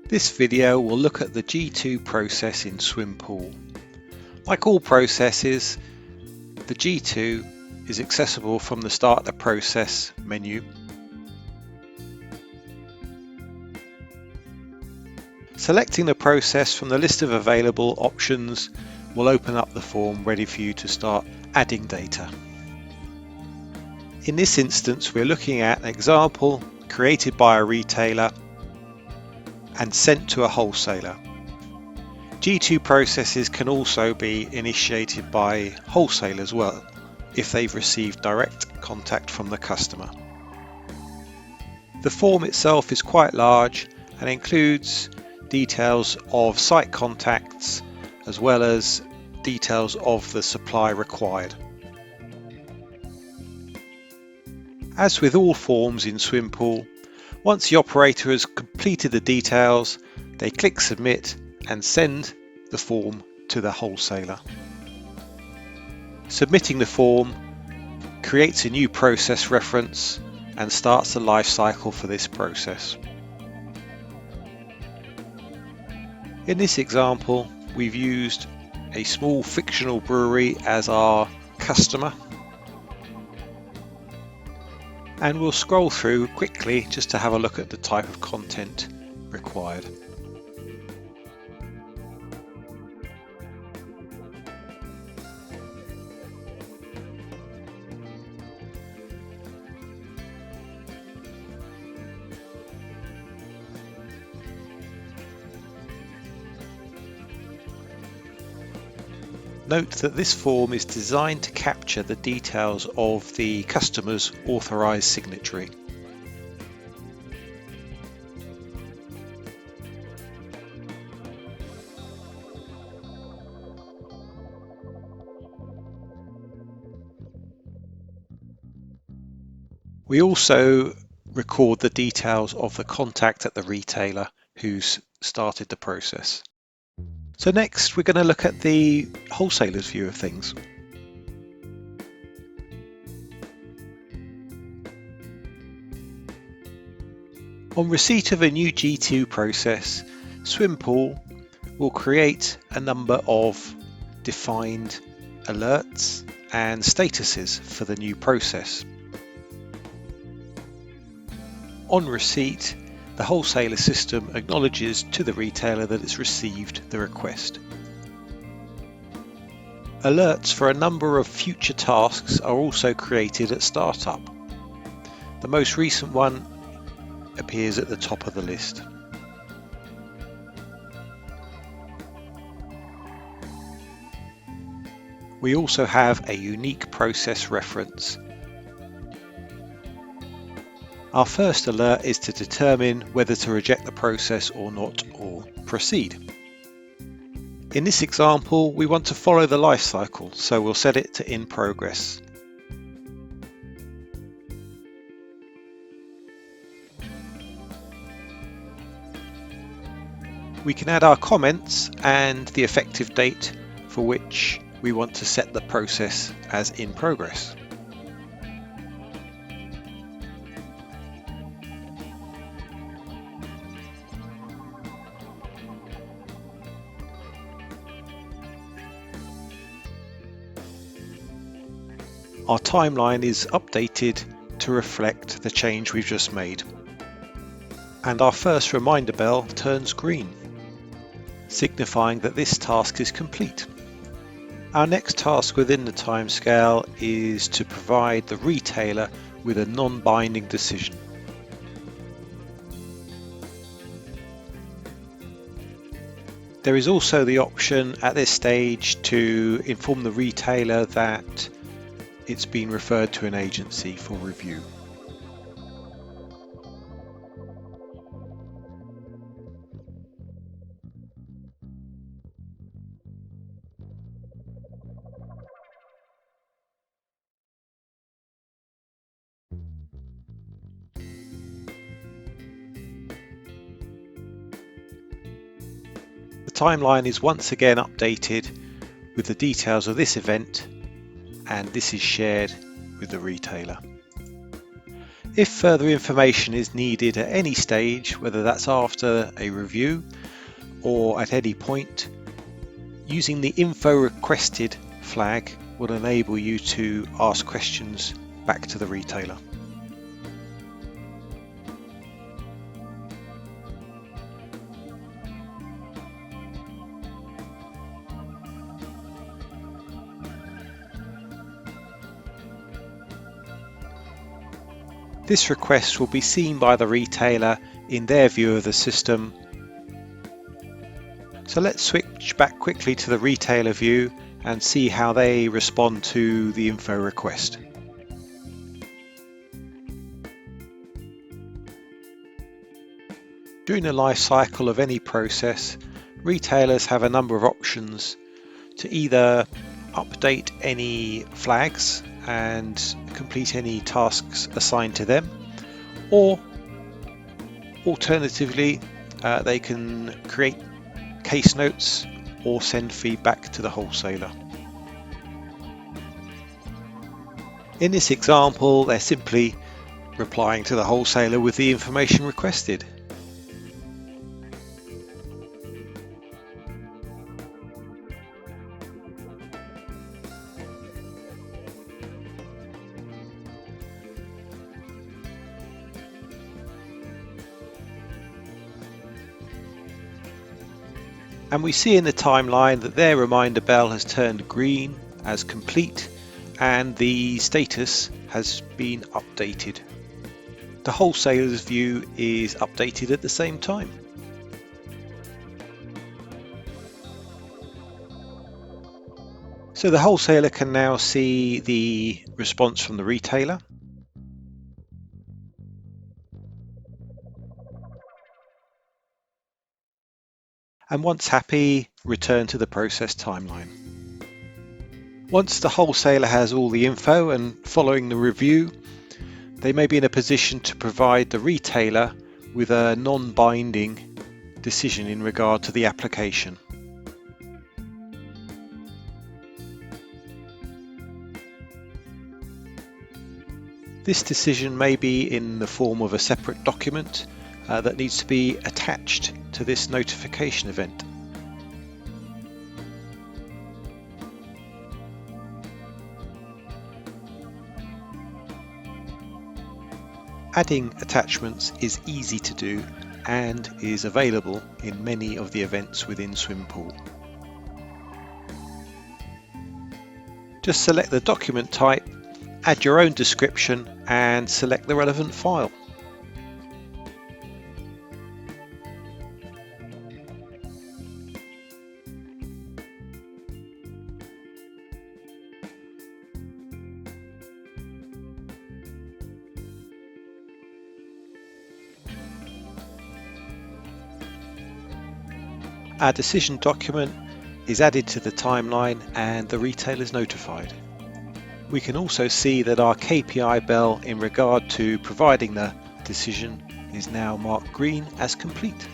This video will look at the G2 process in Swimpool. Like all processes, the G2 is accessible from the Start the Process menu. Selecting the process from the list of available options will open up the form ready for you to start adding data. In this instance, we're looking at an example created by a retailer and sent to a wholesaler. G2 processes can also be initiated by wholesale as well, if they've received direct contact from the customer. The form itself is quite large and includes details of site contacts as well as details of the supply required. As with all forms in Swimpool, once the operator has completed the details, they click Submit and send the form to the wholesaler. Submitting the form creates a new process reference and starts the life cycle for this process. In this example, we've used a small fictional brewery as our customer. And we'll scroll through quickly just to have a look at the type of content required. Note that this form is designed to capture the details of the customer's authorized signatory. We also record the details of the contact at the retailer who's started the process. So next we're going to look at the wholesaler's view of things. On receipt of a new G2 process, Swimpool will create a number of defined alerts and statuses for the new process. On receipt, the wholesaler system acknowledges to the retailer that it's received the request. Alerts for a number of future tasks are also created at startup. The most recent one appears at the top of the list. We also have a unique process reference. Our first alert is to determine whether to reject the process or not, or proceed. In this example, we want to follow the life cycle, so we'll set it to in progress. We can add our comments and the effective date for which we want to set the process as in progress. Our timeline is updated to reflect the change we've just made. And our first reminder bell turns green, signifying that this task is complete. Our next task within the timescale is to provide the retailer with a non-binding decision. There is also the option at this stage to inform the retailer that it's been referred to an agency for review. The timeline is once again updated with the details of this event, and this is shared with the retailer. If further information is needed at any stage, whether that's after a review or at any point, using the info requested flag will enable you to ask questions back to the retailer. This request will be seen by the retailer in their view of the system. So let's switch back quickly to the retailer view and see how they respond to the info request. During the life cycle of any process, retailers have a number of options to either update any flags and complete any tasks assigned to them, or alternatively they can create case notes or send feedback to the wholesaler. In this example, they're simply replying to the wholesaler with the information requested. And we see in the timeline that their reminder bell has turned green as complete and the status has been updated. The wholesaler's view is updated at the same time. So the wholesaler can now see the response from the retailer. And once happy, return to the process timeline. Once the wholesaler has all the info and following the review, they may be in a position to provide the retailer with a non-binding decision in regard to the application. This decision may be in the form of a separate document that needs to be attached to this notification event. Adding attachments is easy to do and is available in many of the events within Swimpool. Just select the document type, add your own description and select the relevant file. Our decision document is added to the timeline and the retailer is notified. We can also see that our KPI bell in regard to providing the decision is now marked green as complete.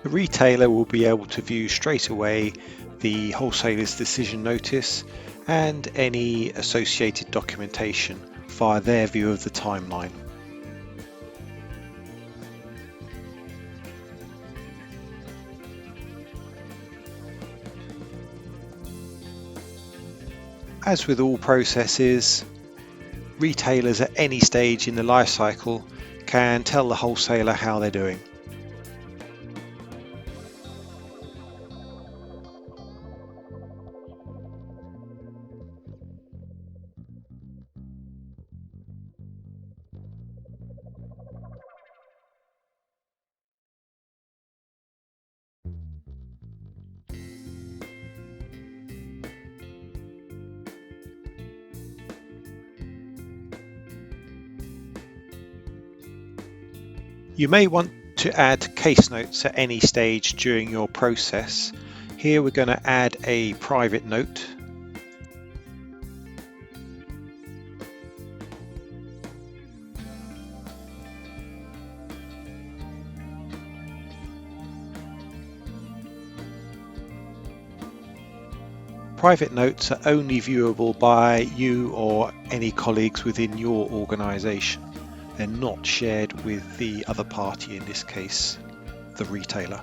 The retailer will be able to view straight away the wholesaler's decision notice and any associated documentation via their view of the timeline. As with all processes, retailers at any stage in the life cycle can tell the wholesaler how they're doing. You may want to add case notes at any stage during your process. Here we're going to add a private note. Private notes are only viewable by you or any colleagues within your organisation. They're not shared with the other party, in this case, the retailer.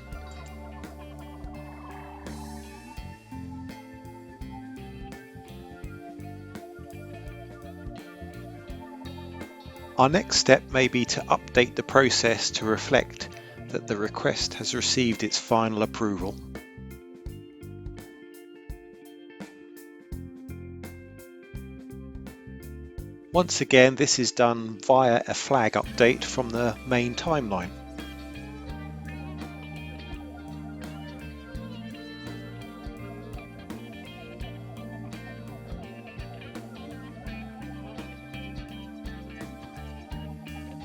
Our next step may be to update the process to reflect that the request has received its final approval. Once again, this is done via a flag update from the main timeline.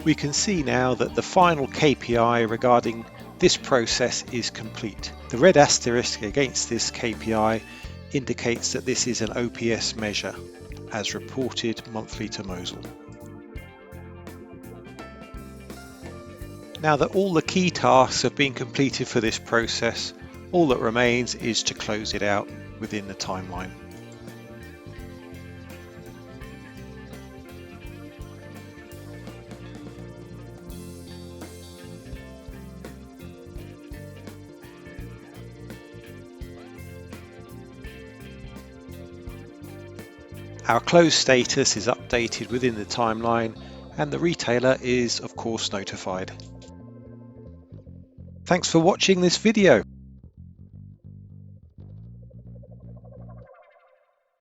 We can see now that the final KPI regarding this process is complete. The red asterisk against this KPI indicates that this is an OPS measure, as reported monthly to Mosul. Now that all the key tasks have been completed for this process, all that remains is to close it out within the timeline. Our close status is updated within the timeline, and the retailer is of course notified. Thanks for watching this video.